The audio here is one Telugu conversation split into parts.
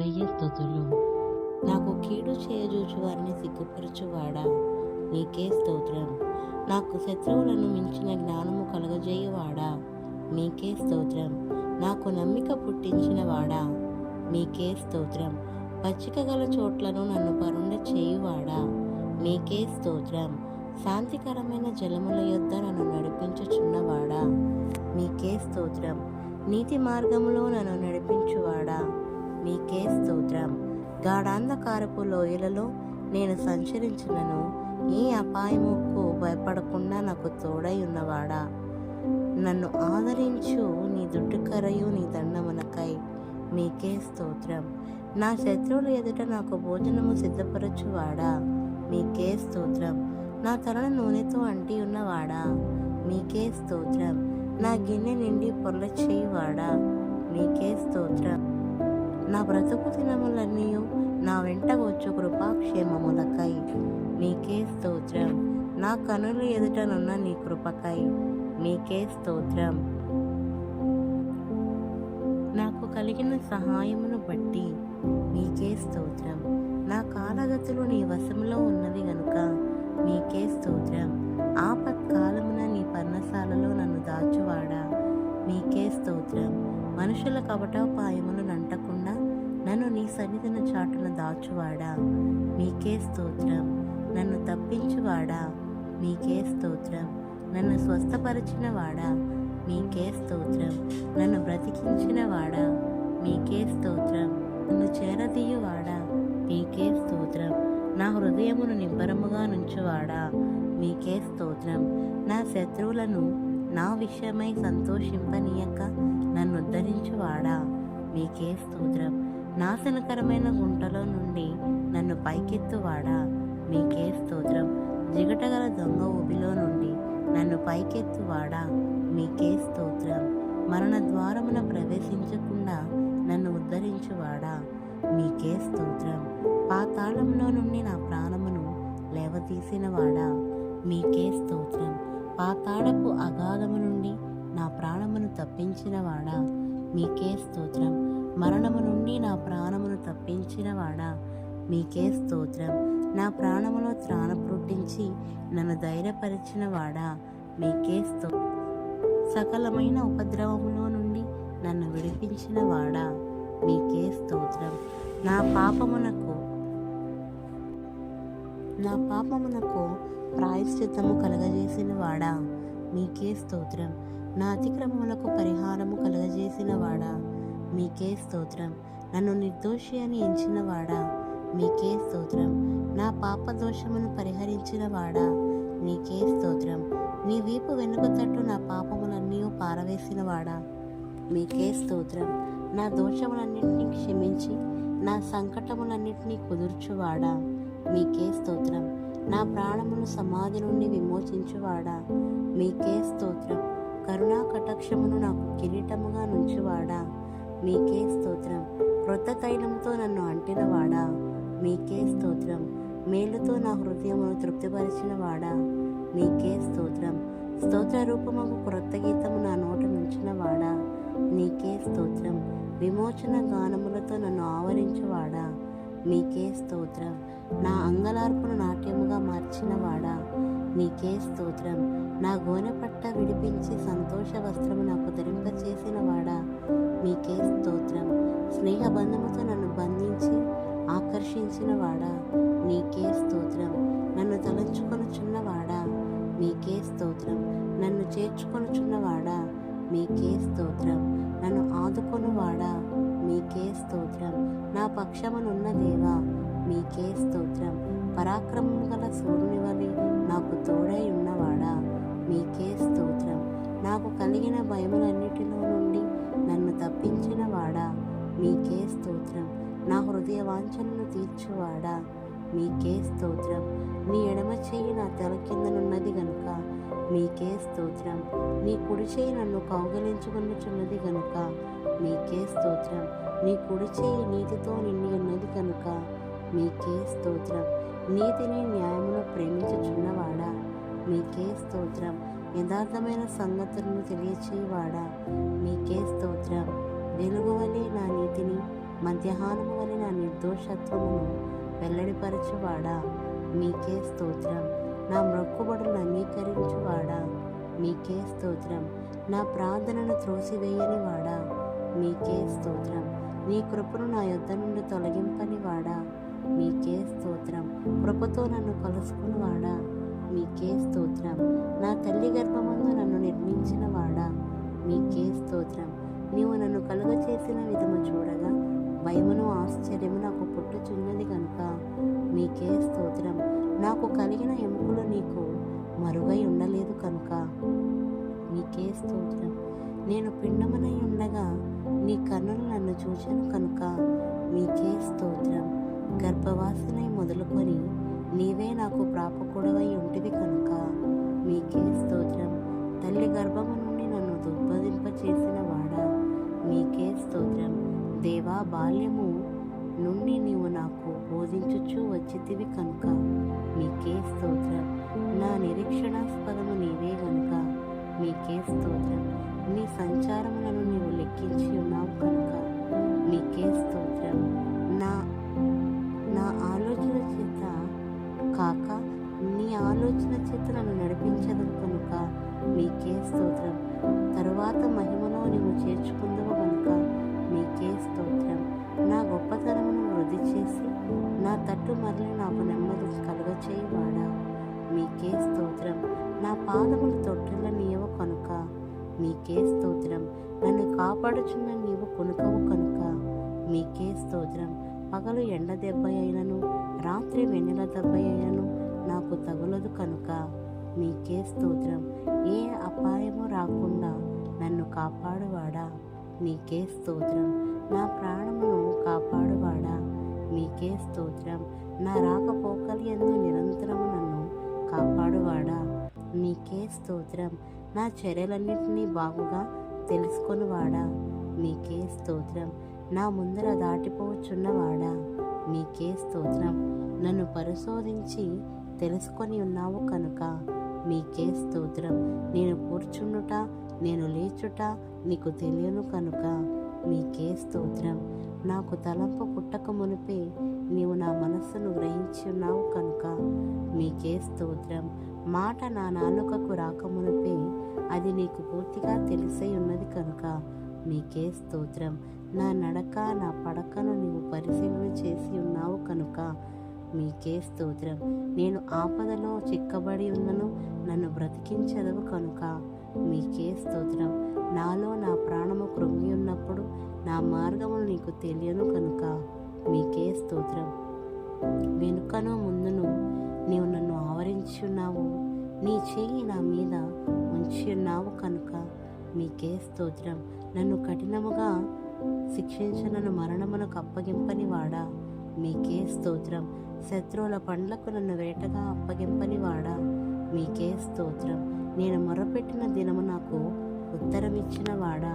వెయ్యి స్తుతులు. నాకు కీడు చేయజూచు వారిని సిగ్గుపరచువాడా, నీకే స్తోత్రం. నాకు శత్రువులను మించిన జ్ఞానము కలుగజేయువాడా, మీకే స్తోత్రం. నాకు నమ్మిక పుట్టించిన వాడా, మీకే స్తోత్రం. పచ్చిక గల చోట్లను నన్ను పరుండ చేయువాడా, మీకే స్తోత్రం. శాంతికరమైన జలముల యొద్ద నన్ను నడిపించుచున్నవాడా, మీకే స్తోత్రం. నీతి మార్గములో నన్ను నడిపించువాడా, మీకే స్తోత్రం. గాఢాంధకారపు లోయలలో నేను సంచరించినను ఏ అపాయముకు భయపడకుండా నాకు తోడై ఉన్నవాడా, నన్ను ఆదరించు నీ దుడ్డుకరయు నీ దండమునకై మీకే స్తోత్రం. నా శత్రువుల ఎదుట నాకు భోజనము సిద్ధపరచువాడా, మీకే స్తోత్రం. నా తలను నూనెతో అంటి ఉన్నవాడా, మీకే స్తోత్రం. నా గిన్నె నిండి పొర్ల చేయువాడా, మీకే స్తోత్రం. నా బ్రతుకు దినములన్నీ నా వెంట వచ్చు కృపాక్షేమములకై మీకే స్తోత్రం. నా కనుల ఎదుటనున్న నీ కృపకై మీకే స్తోత్రం. నాకు కలిగిన సహాయమును బట్టి మీకే స్తోత్రం. నా కాలగతులు నీ వశంలో ఉన్నవి గనుక మీకే స్తోత్రం. ఆపత్కాలమున నీ పర్ణశాలలో నన్ను దాచువాడా, మీకే స్తోత్రం. మనుషుల కపటోపాయములు నంటకుండా నన్ను నీ సన్నిధిన చాటున దాచువాడా, మీకే స్తోత్రం. నన్ను తప్పించువాడా, మీకే స్తోత్రం. నన్ను స్వస్థపరిచిన వాడా, మీకే స్తోత్రం. నన్ను బ్రతికించిన వాడా, మీకే స్తోత్రం. నన్ను చేరదీయువాడా, మీకే స్తోత్రం. నా హృదయమును నిబ్బరముగా నుంచువాడా, మీకే స్తోత్రం. నా శత్రువులను నా విషయమై సంతోషింపనీయక నన్ను ఉద్ధరించువాడా, మీకే స్తోత్రం. నాశనకరమైన గుంటలో నుండి నన్ను పైకెత్తువాడా, మీకే స్తోత్రం. జిగటగల దొంగ ఊబిలో నుండి నన్ను పైకెత్తువాడా, మీకే స్తోత్రం. మరణ ద్వారమున ప్రవేశించకుండా నన్ను ఉద్ధరించువాడా, మీకే స్తోత్రం. పాతాళంలో నుండి నా ప్రాణమును లేవతీసినవాడా, మీకే స్తోత్రం. పాతాళపు అగాధము నుండి నా ప్రాణమును తప్పించినవాడా, మీకే స్తోత్రం. మరణము నుండి నా ప్రాణమును తప్పించినవాడా, మీకే స్తోత్రం. నా ప్రాణములో త్రాణ పుట్టించి నన్ను ధైర్యపరిచినవాడా, మీకే స్తోత్రం. సకలమైన ఉపద్రవములో నుండి నన్ను విడిపించినవాడా, మీకే స్తోత్రం. నా పాపమునకు ప్రాయశ్చిత్తము కలగజేసిన వాడా, మీకే స్తోత్రం. నా అతిక్రమములకు పరిహారము కలగజేసిన వాడా, మీకే స్తోత్రం. నన్ను నిర్దోషి అని ఎంచినవాడా, మీకే స్తోత్రం. నా పాపదోషమును పరిహరించిన వాడా, నీకే స్తోత్రం. నీ వీపు వెనుక తట్టు నా పాపములన్నీ పారవేసిన వాడా, మీకే స్తోత్రం. నా దోషములన్నింటినీ క్షమించి నా సంకటములన్నింటినీ కుదుర్చువాడా, మీకే స్తోత్రం. నా ప్రాణమును సమాధి నుండి విమోచించువాడా, మీకే స్తోత్రం. కరుణా కటాక్షమును నాకు కిరీటముగా నుంచువాడా, మీకే స్తోత్రం. క్రొత్త తైలముతో నన్ను అంటినవాడా, మీకే స్తోత్రం. మేలుతో నా హృదయమును తృప్తిపరిచినవాడా, మీకే స్తోత్రం. స్తోత్ర రూపముకు క్రొత్త గీతము నా నోట నుంచినవాడా, నీకే స్తోత్రం. విమోచన గానములతో నన్ను ఆవరించువాడా, మీకే స్తోత్రం. నా అంగలార్పును నాట్యముగా మార్చినవాడా, నీకే స్తోత్రం. నా గోనెపట్ట విడిపించి సంతోష వస్త్రము నాకు ధరింపచేసిన వాడా, మీకే స్తోత్రం. స్నేహబంధముతో నన్ను బంధించి ఆకర్షించిన వాడా, నీకే స్తోత్రం. నన్ను తలంచుకొనుచున్నవాడా, మీకే స్తోత్రం. నన్ను చేర్చుకొనుచున్నవాడా, మీకే స్తోత్రం. నన్ను ఆదుకొనువాడా, మీకే స్తోత్రం. నా పక్షమునున్న దేవా, మీకే స్తోత్రం. పరాక్రమము గల సూర్యుని వలె నాకు తోడై ఉన్నవాడా, మీకే స్తోత్రం. నాకు కలిగిన భయములన్నిటిలో నుండి నన్ను తప్పించిన వాడా, మీకే స్తోత్రం. నా హృదయ వాంఛనను తీర్చువాడా, మీకే స్తోత్రం. నీ ఎడమ చెయ్యి నా తల కిందనున్నది గనుక మీకే స్తోత్రం. నీ కుడి చెయ్యి నన్ను కౌగలించుకొనుచున్నది గనుక మీకే స్తోత్రం. నీ కుడి చెయ్యి నీతితో నిండి ఉన్నది కనుక మీకే స్తోత్రం. నీతిని న్యాయమును ప్రేమించుచున్నవాడా, మీకే స్తోత్రం. యథార్థమైన సంగతులను తెలియచేయవాడా, మీకే స్తోత్రం. వెలుగువలే నా నీతిని మధ్యాహ్నము వలె నా నిర్దోషత్వమును వెల్లడిపరచువాడా, మీకే స్తోత్రం. నా మొక్కుబడులను అంగీకరించువాడా, మీకే స్తోత్రం. నా ప్రార్థనను త్రోసివేయని వాడా, మీకే స్తోత్రం. నీ కృపను నా యొద్ద నుండి తొలగింపని వాడా, మీకే స్తోత్రం. కృపతో నన్ను కలుసుకుని వాడా, మీకే స్తోత్రం. నా తల్లి గర్భమందు నన్ను నిర్మించిన వాడా, మీకే స్తోత్రం. నీవు నన్ను కలుగచేసిన విధము చూడగా భయమును ఆశ్చర్యము నాకు పుట్టుచున్నది కనుక మీకే స్తోత్రం. నాకు కలిగిన ఎముకలు నీకు మరుగై ఉండలేదు కనుక మీకే స్తోత్రం. నేను పిండమునై ఉండగా నీ కన్నులు నన్ను చూచెను కనుక మీకే స్తోత్రం. గర్భవాసినై మొదలుకొని నీవే నాకు ప్రాపకుడవై ఉంటివి కనుక మీకే స్తోత్రం. తల్లి గర్భము నుండి నన్ను దుర్బోధింప చేసిన వాడా, మీకే స్తోత్రం. దేవా, బాల్యము నుండి నీవు నాకు బోధించుచూ వచ్చితివి కనుక మీకే స్తోత్రం. నా నిరీక్షణాస్పదము నీవే గనుక మీకే స్తోత్రం. నీ సంచారములను నీవు లెక్కించి ఉన్నావు కనుక మీకే స్తోత్రం. నా నా ఆలోచన చేత కాక నీ ఆలోచన చేత నన్ను నడిపించదు కనుక మీకే స్తోత్రం. తరువాత మహిమలో నీవు చేర్చుకుందవు కనుక మీకే స్తోత్రం. నా గొప్పతనమును వృద్ధి చేసి నా తట్టు మరలి నాకు నెమ్మది కలుగచేయవాడా, మీకే స్తోత్రం. నా పాదములు తొట్టిల్ల నీయవు కనుక మీకే స్తోత్రం. నన్ను కాపాడుచున్న నీవు కొనుకవు కనుక మీకే స్తోత్రం. పగలు ఎండ దెబ్బ అయినను రాత్రి వెన్నెల దెబ్బ అయినను నాకు తగులదు కనుక మీకే స్తోత్రం. ఏ అపాయము రాకుండా నన్ను కాపాడువాడా, మీకే స్తోత్రం. నా ప్రాణమును కాపాడువాడా, మీకే స్తోత్రం. నా రాకపోకలు యందు నిరంతరము నన్ను కాపాడువాడా, మీకే స్తోత్రం. నా చర్యలన్నింటినీ బాగుగా తెలుసుకొనివాడా, మీకే స్తోత్రం. నా ముందర దాటిపోవచ్చున్నవాడా, మీకే స్తోత్రం. నన్ను పరిశోధించి తెలుసుకొని ఉన్నావు కనుక మీకే స్తోత్రం. నేను కూర్చుండుట నేను లేచుట నీకు తెలియను కనుక మీకే స్తోత్రం. నాకు తలంపు పుట్టక మునిపే నీవు నా మనస్సును గ్రహించి ఉన్నావు కనుక మీకే స్తోత్రం. మాట నా నాలుకకు రాకమునిపే అది నీకు పూర్తిగా తెలిసై ఉన్నది కనుక మీకే స్తోత్రం. నా నడక నా పడకను నీవు పరిశీలన చేసి ఉన్నావు కనుక మీకే స్తోత్రం. నేను ఆపదలో చిక్కబడి ఉన్నను నన్ను బ్రతికించదవు కనుక మీకే స్తోత్రం. నాలో నా ప్రాణము కృంగి ఉన్నప్పుడు నా మార్గములు నీకు తెలియను కనుక మీకే స్తోత్రం. వెనుకను ముందును నీవు నన్ను ఆవరించి ఉన్నావు, నీ చెయ్యి నా మీద ఉంచి ఉన్నావు కనుక మీకే స్తోత్రం. నన్ను కఠినముగా శిక్షించనను మరణమునకు అప్పగింపని వాడా, మీకే స్తోత్రం. శత్రువుల పండ్లకు నన్ను వేటగా అప్పగింపని వాడా, మీకే స్తోత్రం. నేను మొరపెట్టిన దినము నాకు ఉత్తరమిచ్చిన వాడా,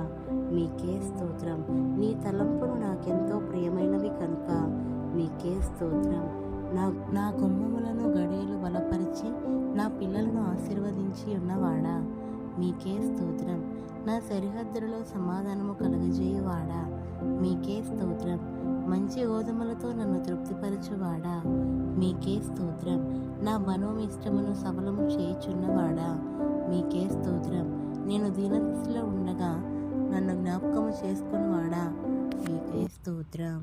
మీకే స్తోత్రం. నీ తలంపులు నాకెంతో ప్రియమైనవి కనుక మీకే స్తోత్రం. నా గుమ్మములను గడియలు బలపరిచి నా పిల్లలను ఆశీర్వదించి ఉన్నవాడా, మీకే స్తోత్రం. నా సరిహద్దులలో సమాధానము కలుగజేయువాడా, మీకే స్తోత్రం. మంచి గోధుమలతో నన్ను తృప్తిపరచువాడా, మీకే స్తోత్రం. నా మనోమిష్టమును సఫలము చేయుచున్నవాడా, మీకే స్తోత్రం. నేను దీనదశలో ఉండగా నన్ను జ్ఞాపకము చేసుకునివాడా, మీకే స్తోత్రం.